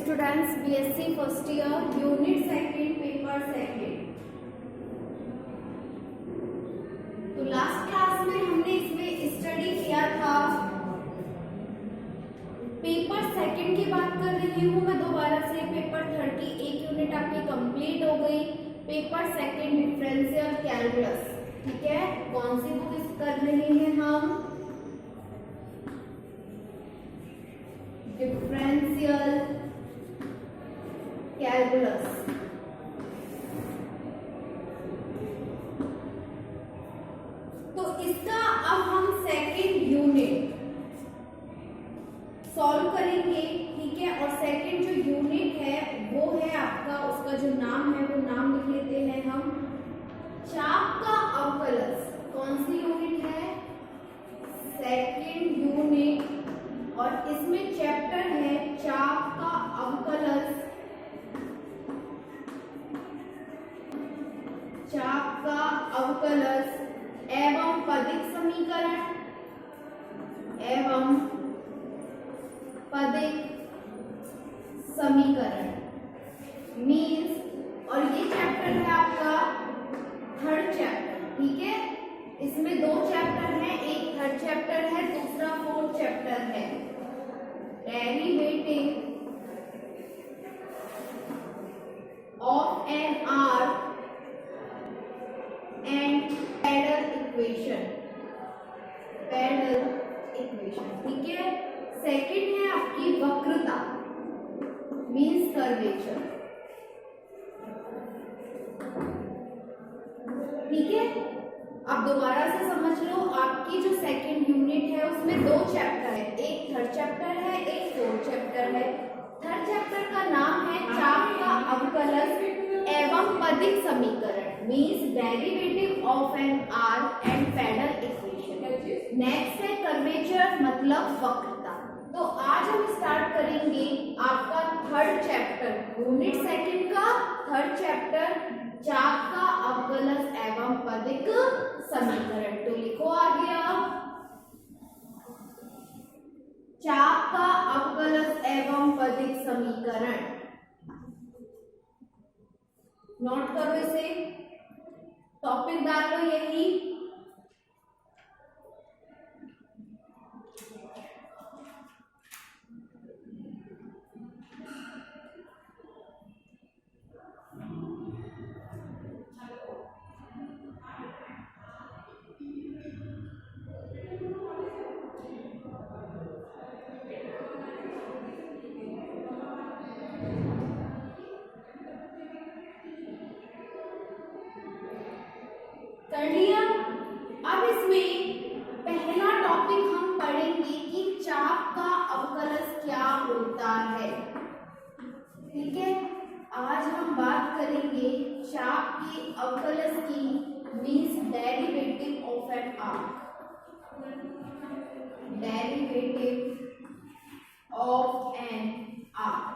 Students, BSc first year, unit second, paper second. तो last class में हमने इसमें स्टडी किया था। पेपर सेकंड की बात कर रही हूँ मैं दोबारा से। पेपर थर्ड की एक यूनिट आपकी कंप्लीट हो गई। पेपर सेकंड डिफरेंशियल कैलकुलस, ठीक है। कौन सी बुक कर रहे हैं हम? Differential calculus. तो इसका अब हम सेकंड यूनिट सॉल्व करेंगे, ठीक है। और सेकंड जो यूनिट है वो है आपका, उसका जो नाम है वो नाम लिख लेते हैं हम, चाप का अवकलज। कौन सी यूनिट है? Second unit. और इसमें चैप्टर है चाप का अवकलज, चाप का अवकलज एवं पदिक समीकरण, एवं पदिक समीकरण मीन्स। और ये चैप्टर है आपका थर्ड चैप्टर, ठीक है। इसमें दो चैप्टर हैं, एक थर्ड चैप्टर है, दूसरा फोर्थ चैप्टर है। Derivative of an arc and parallel equation, parallel equation, ठीक है। सेकंड है आपकी वक्रता मीन्स कर्वेचर, ठीक है। अब दोबारा से समझ लो, आपकी जो सेकंड यूनिट है उसमें दो चैप्टर है, एक थर्ड चैप्टर है, एक फोर्थ चैप्टर है। थर्ड चैप्टर का नाम है चाप का अवकलज एवं पदिक समीकरण means derivative of an arc and parallel equation. Next है कर्वेचर मतलब वक्रता। तो आज हम स्टार्ट करेंगे आपका थर्ड चैप्टर, यूनिट सेकंड का थर्ड चैप्टर, चाप का अवकलज एवं पदिक समीकरण। तो लिखो आगे आप, चाप का अवकलज एवं पदिक समीकरण। नोट करो इसे, टॉपिक डालो यही। कर लिया। अब इसमें पहला टॉपिक हम पढ़ेंगे कि चाप का अवकलज क्या होता है, ठीक है। आज हम बात करेंगे चाप के अवकलज की means derivative of an arc, derivative of an arc.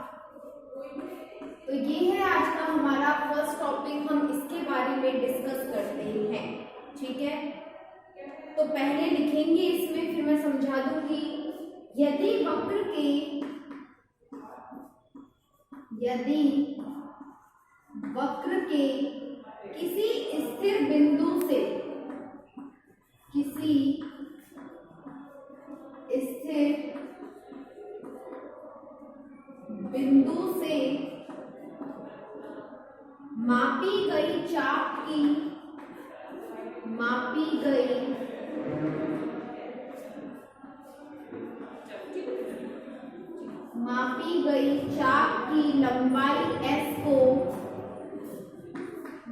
तो ये है आज का हमारा फर्स्ट टॉपिक, हम इसके बारे में डिस्कस करते हैं, ठीक है। तो पहले लिखेंगे इसमें, फिर मैं समझा दूंगी। यदि वक्र के किसी स्थिर बिंदु से, किसी स्थिर बिंदु से मापी गई चाप की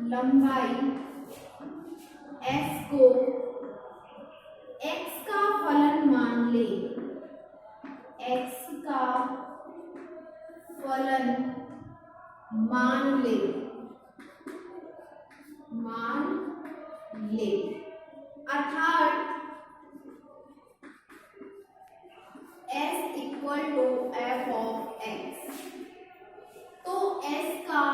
लंबाई s को x का फलन मान ले, x का फलन मान ले, अर्थात s equal to f of x। तो s का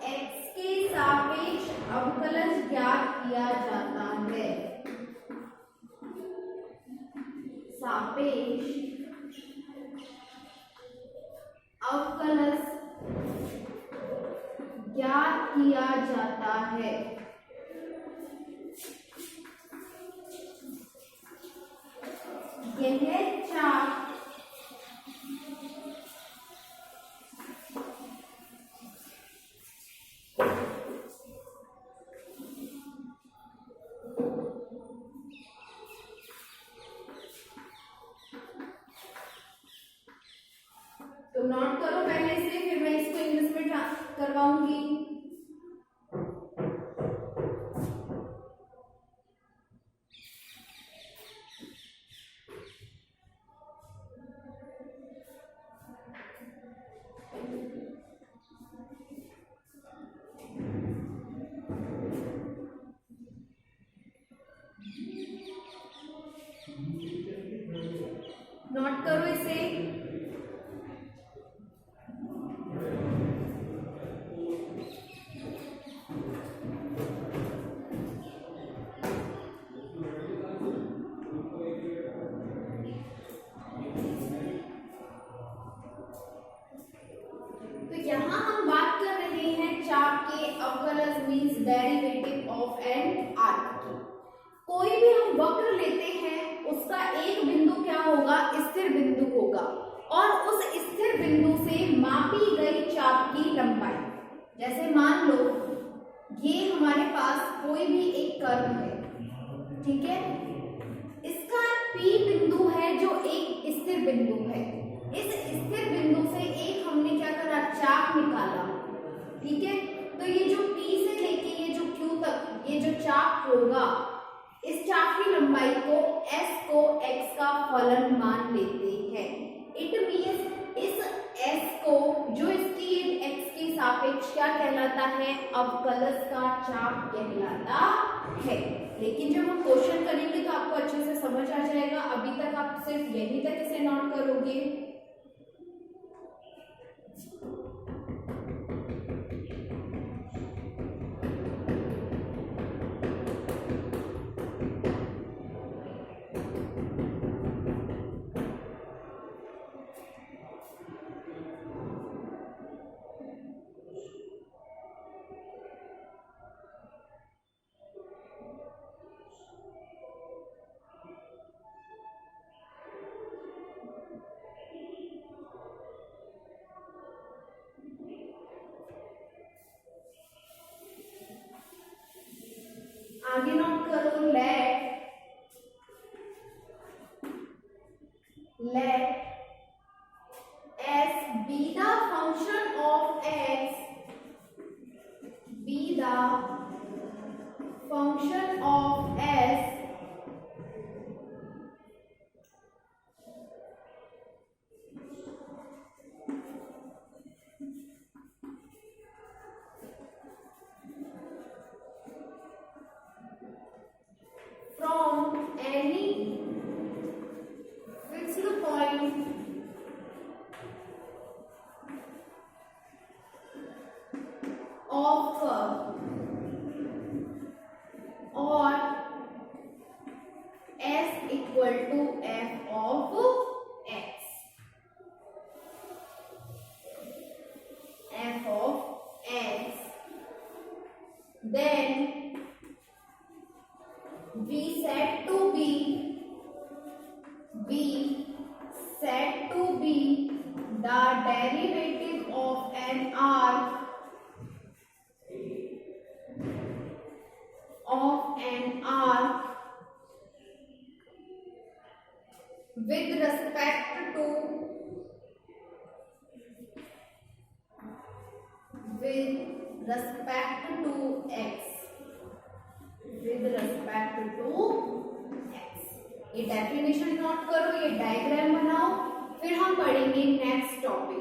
x के सापेक्ष अवकलज ज्ञात किया जाता है। सापेक्ष अवकलज ज्ञात किया जाता है। यह चाप तो नोट करो पहले से, फिर मैं इसको इंग्लिश में करवाऊंगी। नोट करो इसे। तो यहाँ हम बात कर रहे हैं चाप के अवकलज means derivative of an arc की। कोई भी हम वक्र लेते हैं उसका एक बिंदु क्या होगा, स्थिर बिंदु होगा, और उस स्थिर बिंदु से मापी गई चाप की लंबाई, जैसे मान लो ये हमारे पास कोई भी एक कर्व है, ठीक है, इसका P बिंदु है जो एक स्थिर बिंदु है। इस स्थिर बिंदु से एक हमने क्या करा, चाप निकाला, ठीक है। तो ये जो P से लेके ये जो Q तक ये जो चाप होगा, इस चाप की लंबाई को S को x का फलन मान लेते हैं। इट मीन्स इस S को जो इसकी x के सापेक्ष क्या कहलाता है, अवकलज का चाप कहलाता है। लेकिन जब हम क्वेश्चन करेंगे तो आपको अच्छे से समझ आ जाएगा। अभी तक आप सिर्फ यहीं तक इसे नोट करोगे। आगे नोट करो, let s be the function of x, be the function of s from any fixed point of curve or s equal to f of x, f of x, then be said to be the derivative of an arc with respect to x, ये definition note करो, ये diagram बनाओ, फिर हम पढ़ेंगे next topic.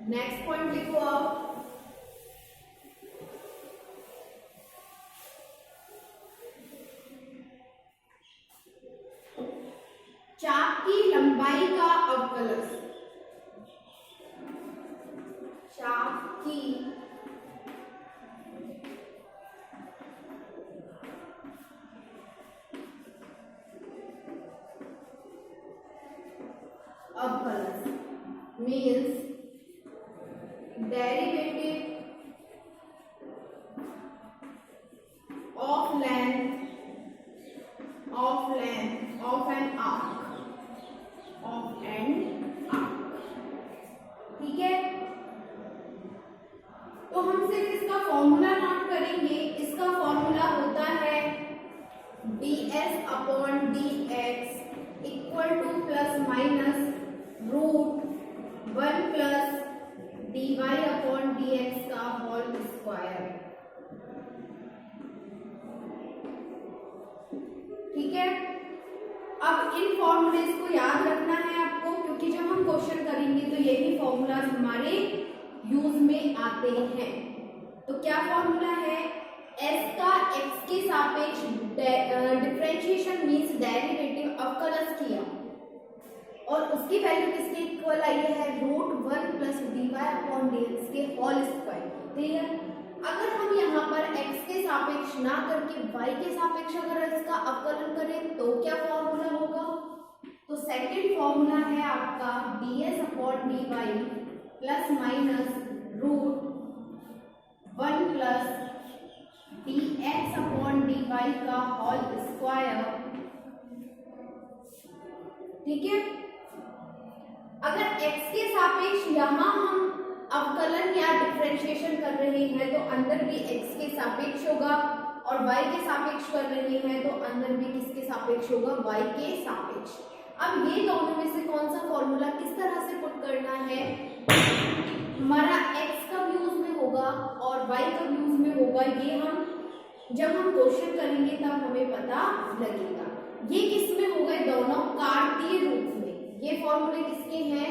Next point लिखो आप, चाप की लंबाई का अवकलज, चाप की अवकलज means derivative of length of an arc, ठीक है। तो हम सिर्फ इसका फॉर्मूला नोट करेंगे। इसका फॉर्मूला होता है ds/dx equal two plus minus √1 plus dy/dx का होल स्क्वायर, ठीक है। अब इन फॉर्मूलेस को याद रखना है आपको, क्योंकि जब हम क्वेश्चन करेंगे तो यही फॉर्मूलाज हमारे यूज में आते हैं। तो क्या फॉर्मूला है, s का x के सापेक्ष डिफरेंशिएशन मींस डेरिवेटिव अवकलज किया और उसकी वैल्यू किसके इक्वल आई है, √1 प्लस dy/dx के होल स्क्वायर, क्लियर। अगर हम यहाँ पर x के सापेक्ष ना करके y के सापेक्ष अगर इसका अवकलन करें तो क्या फॉर्मूला होगा, तो सेकंड फॉर्मूला है आपका ds/dy plus minus √1 plus dx/dy का होल स्क्वायर, ठीक है। अगर x के सापेक्ष यहाँ हम अवकलन या डिफरेंशिएशन कर रहे हैं तो अंदर भी x के सापेक्ष होगा और y के सापेक्ष कर रहे हैं तो अंदर भी किसके सापेक्ष होगा, y के सापेक्ष। अब ये दोनों में से कौन सा फॉर्मूला किस तरह से पुट करना है, हमारा x कब यूज में होगा और y कब यूज में होगा, ये हम जब हम क्वेश्चन करेंगे तब हमें पता लगेगा। ये किस में होगा, दोनों कार्तीय रूप में। ये फॉर्मूले किसके हैं,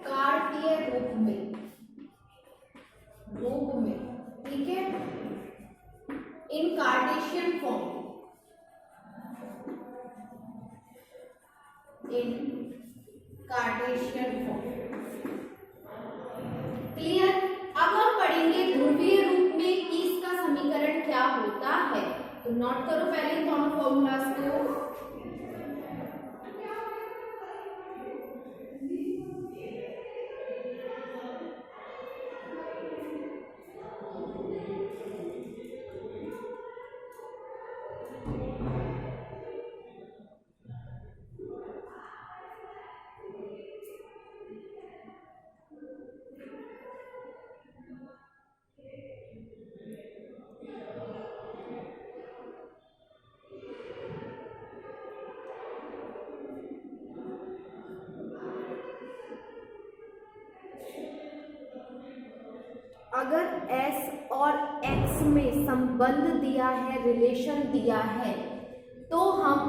कार्तीय रूप में, ठीक है, इन कार्टेशियन फॉर्म, क्लियर। अब हम पढ़ेंगे ध्रुवीय रूप में कि इसका समीकरण क्या होता है। तो नोट करो पहले दोनों फॉर्मूलाज को। अगर s और x में संबंध दिया है, रिलेशन दिया है, तो हम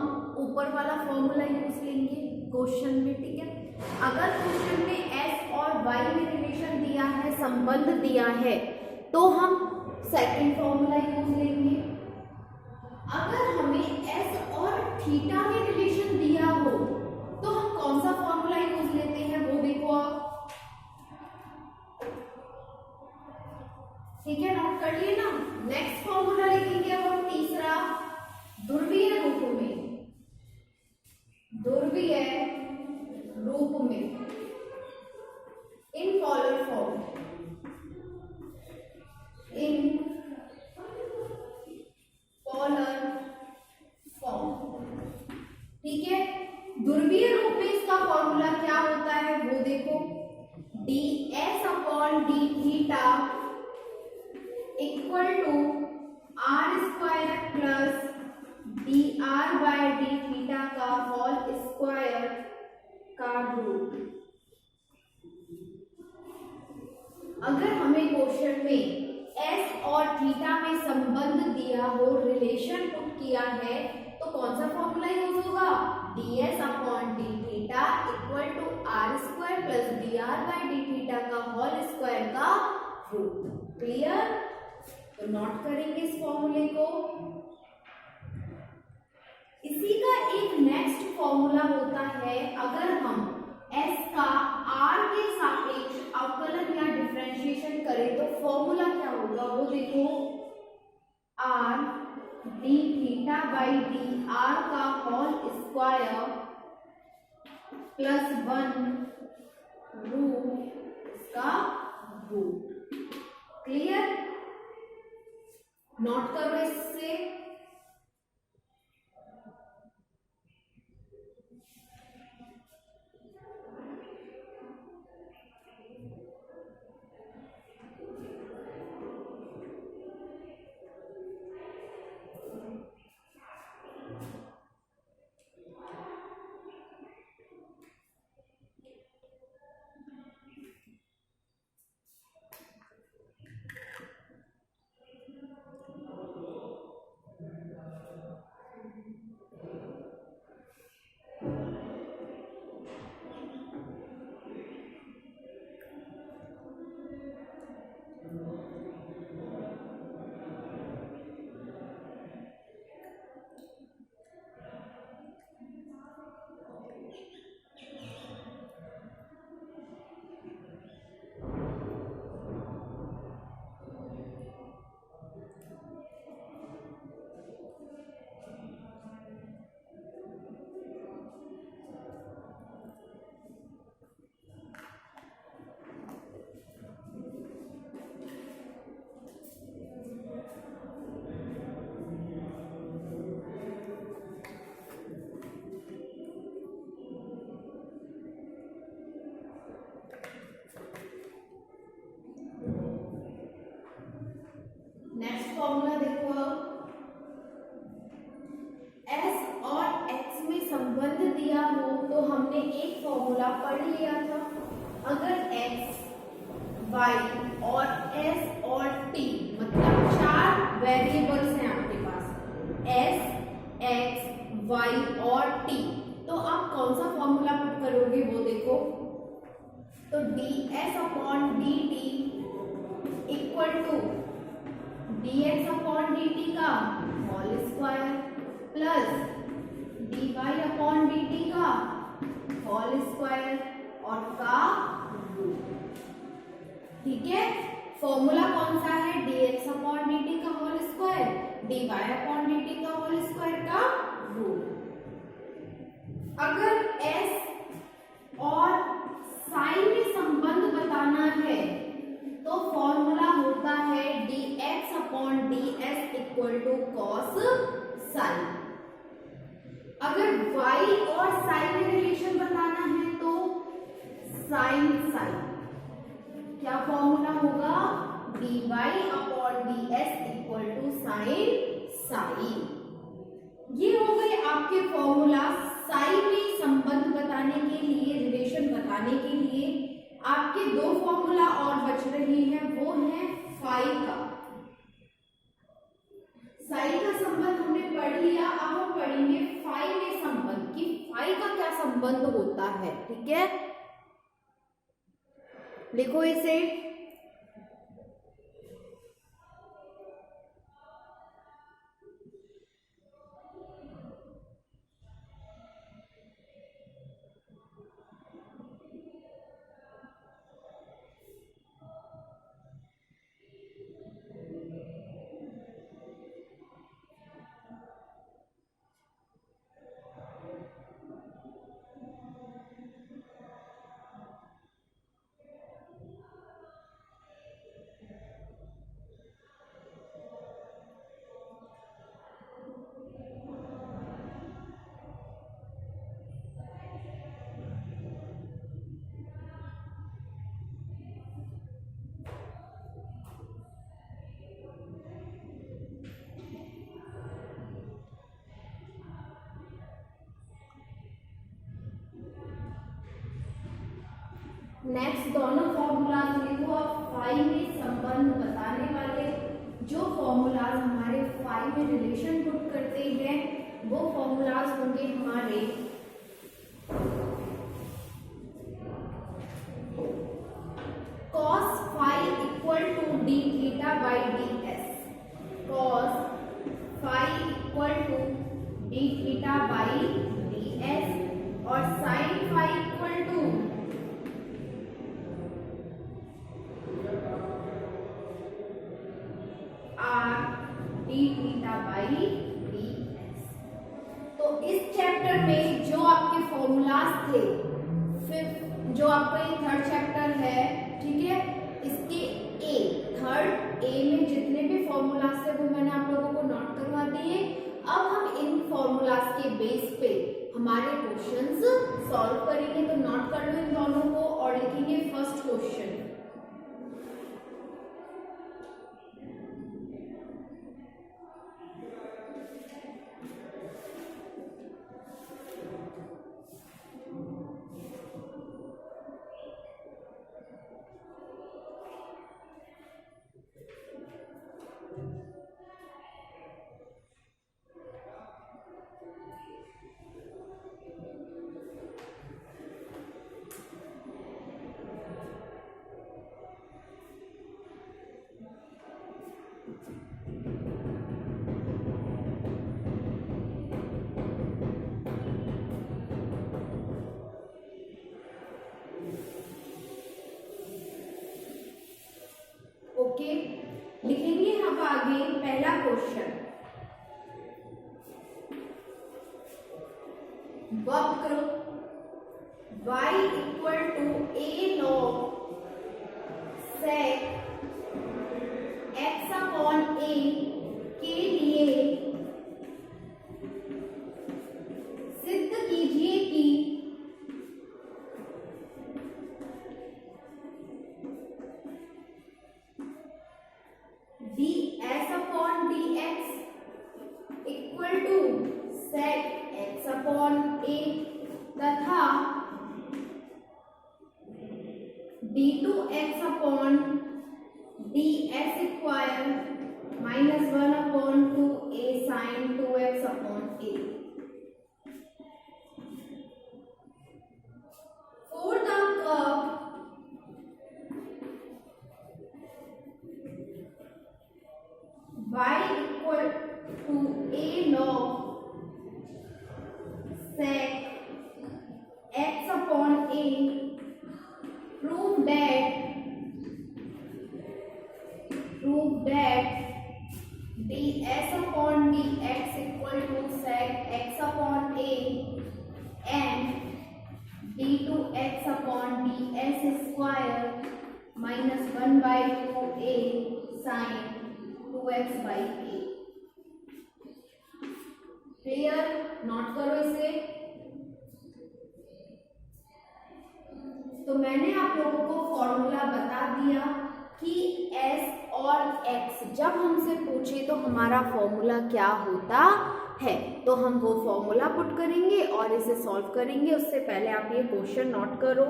ऊपर वाला फॉर्मूला यूज लेंगे क्वेश्चन में, ठीक है। अगर क्वेश्चन में s और y में रिलेशन दिया है, संबंध दिया है, तो हम सेकंड फॉर्मूला यूज लेंगे। अगर हमें s और थीटा में रिलेशन दिया हो तो हम कौन सा फॉर्मूला यूज लेते हैं, वो देखो आप, ठीक है, नोट कर लिए ना। नेक्स्ट फॉर्मूला लिखेंगे अब हम तीसरा, ध्रुवीय रूप में इन पोलर फॉर्म, ठीक है। ध्रुवीय रूप में इसका फॉर्मूला क्या होता है वो देखो, ds/d equal to r² plus dr/d का होल स्क्वायर का रूट। अगर हमें क्वेश्चन में s और थीटा में संबंध दिया हो, रिलेशन पुट किया है, तो कौन सा फॉर्मूला यूज होगा, ds/d equal to r² plus dr/d का होल रूट। क्लियर? तो नोट करेंगे इस फॉर्मूले को। इसी का एक नेक्स्ट फॉर्मूला होता है, अगर हम s का r के सापेक्ष अवकलन या डिफरेंशिएशन करें तो फॉर्मूला क्या होगा वो देखो, r d theta by D r का होल स्क्वायर प्लस 1 रूट इसका रूट। क्लियर? नोट करो इससे। नेक्स्ट फॉर्मूला देखो, s और x में संबंध दिया हो तो हमने एक फॉर्मूला पढ़ लिया था। अगर x, y और s और t मतलब 4 वेरिएबल्स हैं आपके पास, s, x, y और t, तो आप कौन सा फॉर्मूला पुट करोगे वो देखो। तो ds upon dt equal to dx upon dt का whole square plus dy upon dt का होल स्क्वायर और का रूट। ठीक है? फॉर्मूला कौन सा है? dx अपॉन dt का whole square, dy upon dt का होल स्क्वायर का रूट। अगर s और साइन में संबंध बताना है तो फॉर्मूला होता है dx upon ds equal to cos sine. अगर y और साइन में रिलेशन बताना है तो साइन साइन। क्या फॉर्मूला होगा? dy upon ds equal to sine sine. ये हो गए आपके फॉर्मूला साइन में संबंध बताने के लिए, रिलेशन बताने के लिए। आपके दो फॉर्मूला और बच रही हैं, वो है फाई का। साई का संबंध हमने पढ़ लिया, अब हम पढ़ेंगे फाई में संबंध कि फाई का क्या संबंध होता है। ठीक है? लिखो इसे। नेक्स्ट दोनों फॉर्मूलाज लिखो। अब फाई में संबंध बताने वाले जो फॉर्मूलाज हमारे फाई में रिलेशन पुट करते हैं वो फॉर्मूलाज होंगे हमारे cos phi equal to D theta by D S, cos phi equal to D theta by D S और sine phi equal to R D theta by D S. तो इस chapter में जो आपके फॉर्मूलाज थे, फिर जो आपका ये थर्ड चैप्टर है, ठीक है, इसके थर्ड ए में जितने भी फॉर्मूलाज थे वो मैंने आप लोगों को नोट करवा दिए। अब हम इन फॉर्मूलाज के बेस पे हमारे क्वेश्चंस सॉल्व करेंगे, तो नोट कर लो इन दोनों को और लिखेंगे फर्स्ट क्वेश्चन। ओके, लिखेंगे हम आगे पहला क्वेश्चन। वक्र y equal to a log sec x upon a के लिए सिद्ध कीजिए कि ds upon dx equal to sec x upon a तथा d2x upon ds square minus 1 upon 2a sine 2x upon a। For the curve y equal to a log sec x upon a, prove that ds upon dx equal to sec x upon a and d2x upon ds square minus 1 by 2a sin 2x by a। Clear? Note करो इसे। तो मैंने आप लोगों को formula बता दिया कि s और x जब हमसे पूछे तो हमारा फॉर्मूला क्या होता है, तो हम वो फॉर्मूला पुट करेंगे और इसे सॉल्व करेंगे। उससे पहले आप ये क्वेश्चन नोट करो।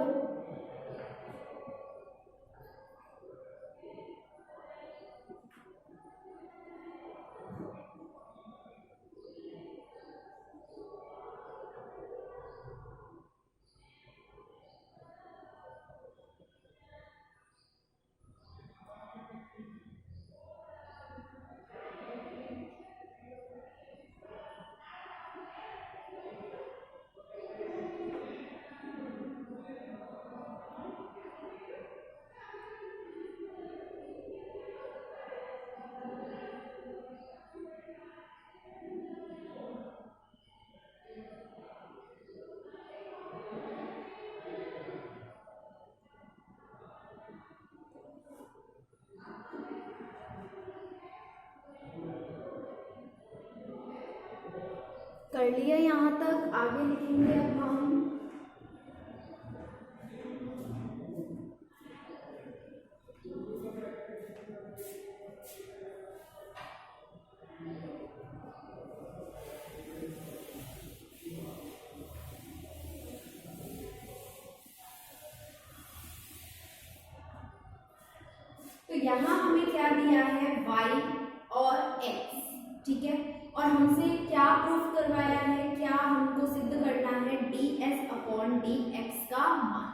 कर लिया यहाँ तक, आगे लिखेंगे अब हम। तो यहाँ हमें क्या दिया है, y और x, ठीक है, और हमसे क्या प्रूफ करवाया है, क्या हमको सिद्ध करना है ds अपॉन dx का मान।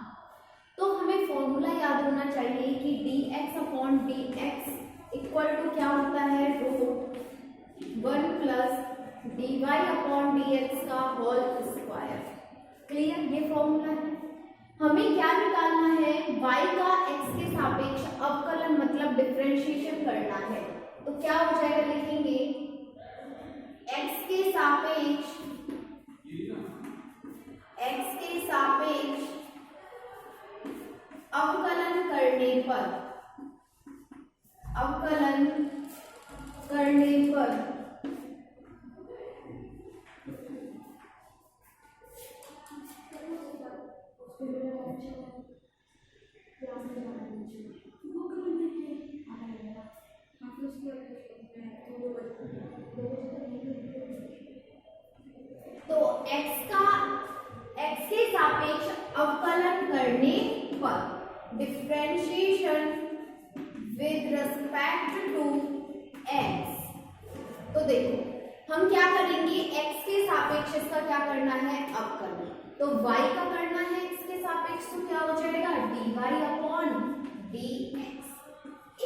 तो हमें फॉर्मूला याद होना चाहिए चाहिए कि dx upon dx equal to क्या होता है, root 1 plus dy upon dx का होल स्क्वायर। क्लियर, ये फॉर्मूला है। हमें क्या निकालना है, y का x के सापेक्ष अवकलन मतलब डिफरेंशिएशन करना है। तो क्या हो जाएगा, लिखेंगे x के सापेक्ष अवकलन करने पर तो x के सापेक्ष अवकलन करने पर differentiation with respect to x। तो देखो हम क्या करेंगे, x के सापेक्ष इसका क्या करना है, अवकलन। तो y का करना है x के सापेक्ष, तो क्या हो जाएगा, dy अपॉन dx।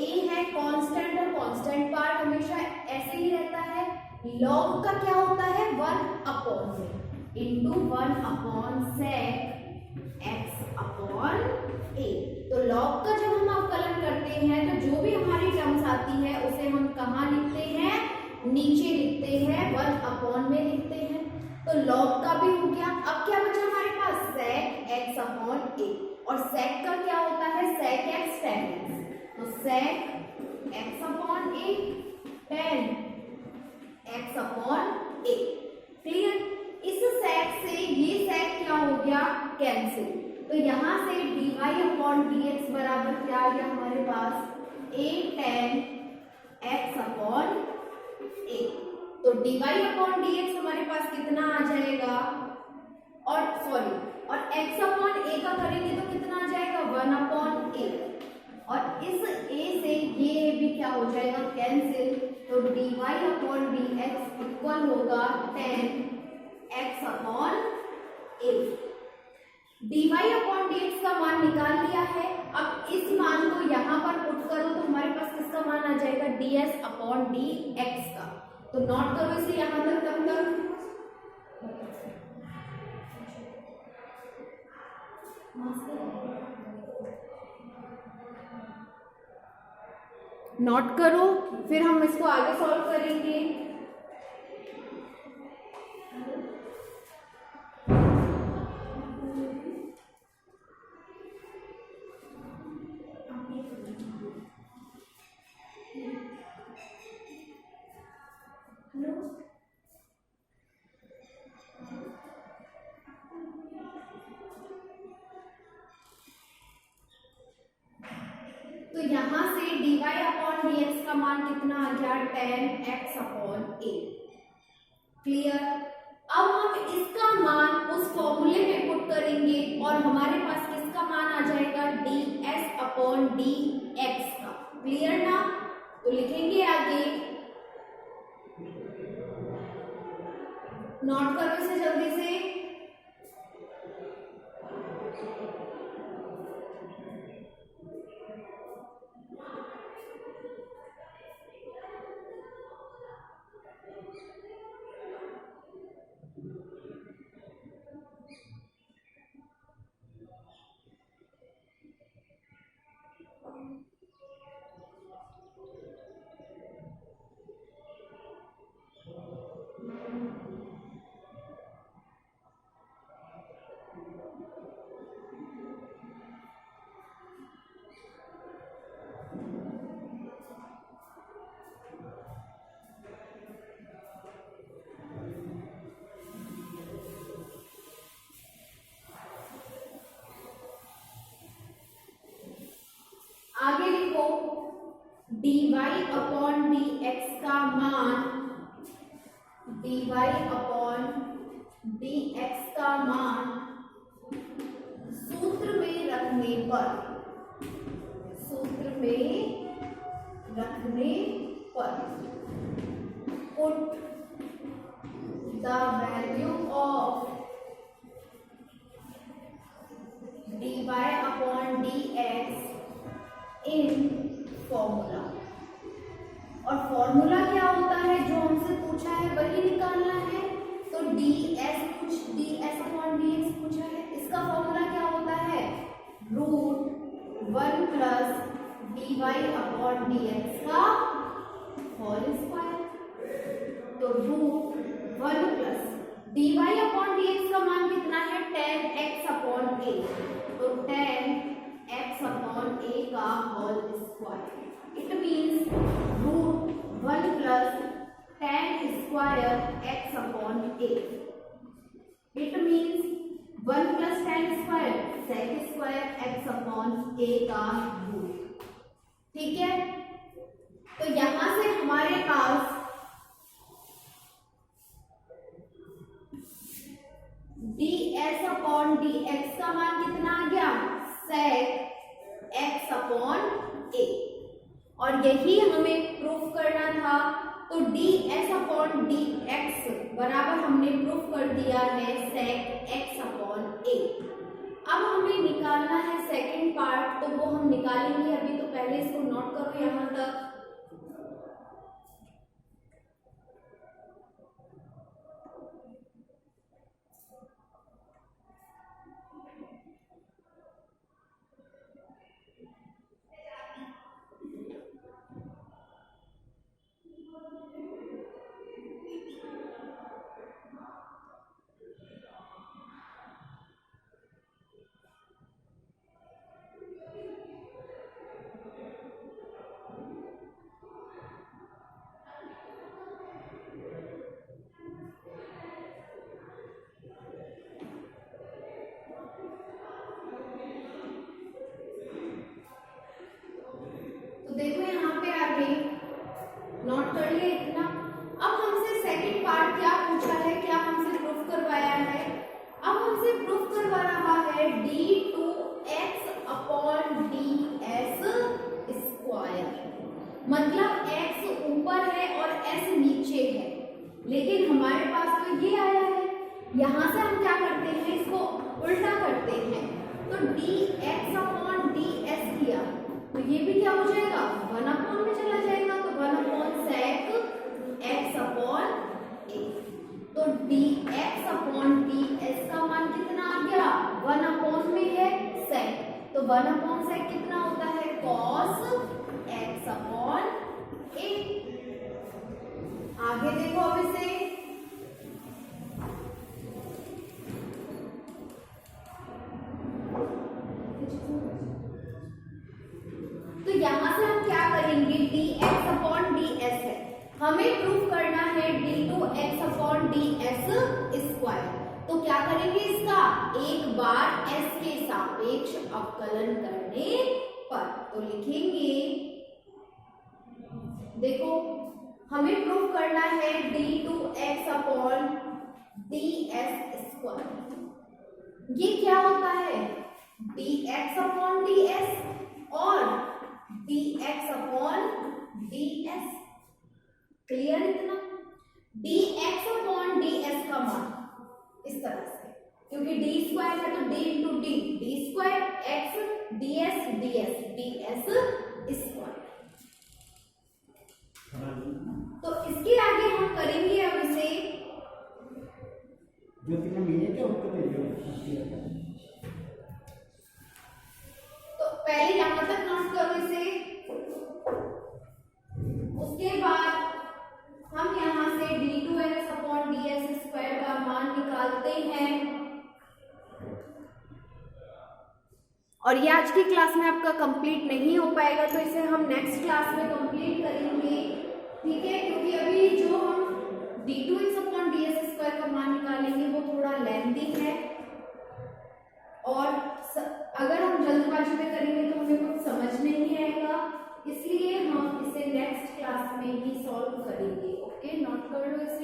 a है कांस्टेंट और कांस्टेंट पार्ट हमेशा ऐसे ही रहता है। लॉग का क्या होता है, 1 अपॉन में into 1 upon sec x upon a। तो लॉग का जब हम अवकलन करते हैं तो जो भी हमारी टर्म्स आती है उसे हम कहाँ लिखते हैं, नीचे लिखते हैं, 1 अपॉन में लिखते हैं। तो लॉग का भी हो गया। अब क्या बचा हमारे पास, सेक x अपॉन a। और सेक का क्या होता है, सेक x tan x। तो सेक x upon a tan x upon a। Clear, इस सेक से ये सेक क्या हो गया, कैंसिल। तो यहाँ से dy अपॉन dx बराबर क्या आ गया हमारे पास, a tan x upon a। तो dy अपॉन dx हमारे पास कितना आ जाएगा, और x अपॉन a का करेंगे तो कितना आ जाएगा, 1 अपॉन a। और इस a से ये भी क्या हो जाएगा, कैंसिल। तो dy अपॉन dx इक्वल होगा tan x upon a। dy upon dx का मान निकाल लिया है। अब इस मान को यहाँ पर पुट करो तो हमारे पास किसका मान आ जाएगा, ds अपॉन dx का। तो नोट करो इसे यहाँ तक, तब तक नोट करो, फिर हम इसको आगे सॉल्व करेंगे। तो यहाँ से dy अपॉन dx का मान कितना आ गया, tan x upon a। Clear, अब हम इसका मान उस फॉर्मूले में पुट करेंगे और हमारे पास किसका मान आ जाएगा, ds अपॉन dx का। क्लियर ना, तो लिखेंगे आगे, नोट करो इसे जल्दी से। आगे लिखो, dy अपॉन dx का मान, dy अपॉन dx का मान सूत्र में रखने पर put the value of dy upon dx in formula. और फॉर्मूला क्या होता है, जो हमसे पूछा है वही निकालना है। तो ds अपॉन dx पूछा है, इसका फॉर्मूला क्या होता है, √1 प्लस dy अपॉन dx का होल स्क्वायर। तो √1 प्लस dy अपॉन dx का मान कितना है, tan x अपॉन a। तो tan x अपॉन a का whole square. It means √1 plus tan square x upon a। It means 1 plus tan square sec square x upon a का root. ठीक है, तो यहां से हमारे पास ds अपॉन dx का मान कितना आ गया, sec x अपॉन a। और यही हमें प्रूफ करना था। तो ds अपॉन dx बराबर हमने प्रूफ कर दिया है sec x अपॉन a। अब हमें निकालना है सेकंड पार्ट, तो वो हम निकालेंगे अभी। तो पहले इसको नोट करो यहां तक। तो देखो यहाँ पे आगे नोट कर लिए इतना। अब हमसे सेकंड पार्ट क्या पूछा है, क्या हमसे प्रूफ करवाया है। अब हमसे प्रूफ करवा रहा है d2x अपॉन ds स्क्वायर। मतलब x ऊपर है और s नीचे है, लेकिन हमारे पास तो ये आया है। यहां से हम क्या करते हैं, इसको उल्टा करते हैं। तो dx अपॉन ds किया तो ये भी क्या हो जाएगा, 1 अपॉन में चला जाएगा। तो 1 upon sec x upon a। तो dx अपॉन ds का मान कितना आ गया, 1 अपॉन में है sec। तो 1 अपॉन sec कितना होता है, cos x अपॉन a। आगे देखो अब इसे, तो यहां से हम क्या करेंगे, dx अपॉन ds है, हमें प्रूफ करना है d2x अपॉन ds स्क्वायर। तो क्या करेंगे, इसका एक बार s के सापेक्ष अवकलन करने पर। तो लिखेंगे, देखो हमें प्रूफ करना है d2x अपॉन ds स्क्वायर। ये क्या होता है, dx अपॉन ds और dx अपॉन ds। क्लियर इतना। dx अपॉन ds का मान इस तरह से, क्योंकि d स्क्वायर है तो d into d square x ds square. तो इसके आगे हम करेंगे अब इसे, तो पहले यहां तक नोट करो इसे। उसके बाद हम यहां से d2x अपॉन ds स्क्वायर का मान निकालते हैं। और ये आज की क्लास में आपका कंप्लीट नहीं हो पाएगा, तो इसे हम नेक्स्ट क्लास में कंप्लीट करेंगे। ठीक है, क्योंकि अभी जो हम d2x अपॉन ds स्क्वायर का मान निकालेंगे वो थोड़ा लेंथी है, और अगर हम जल्दबाजी में करेंगे तो हमें कुछ समझ नहीं आएगा, इसलिए हम इसे नेक्स्ट क्लास में ही सॉल्व करेंगे। ओके, नोट कर लो इसे।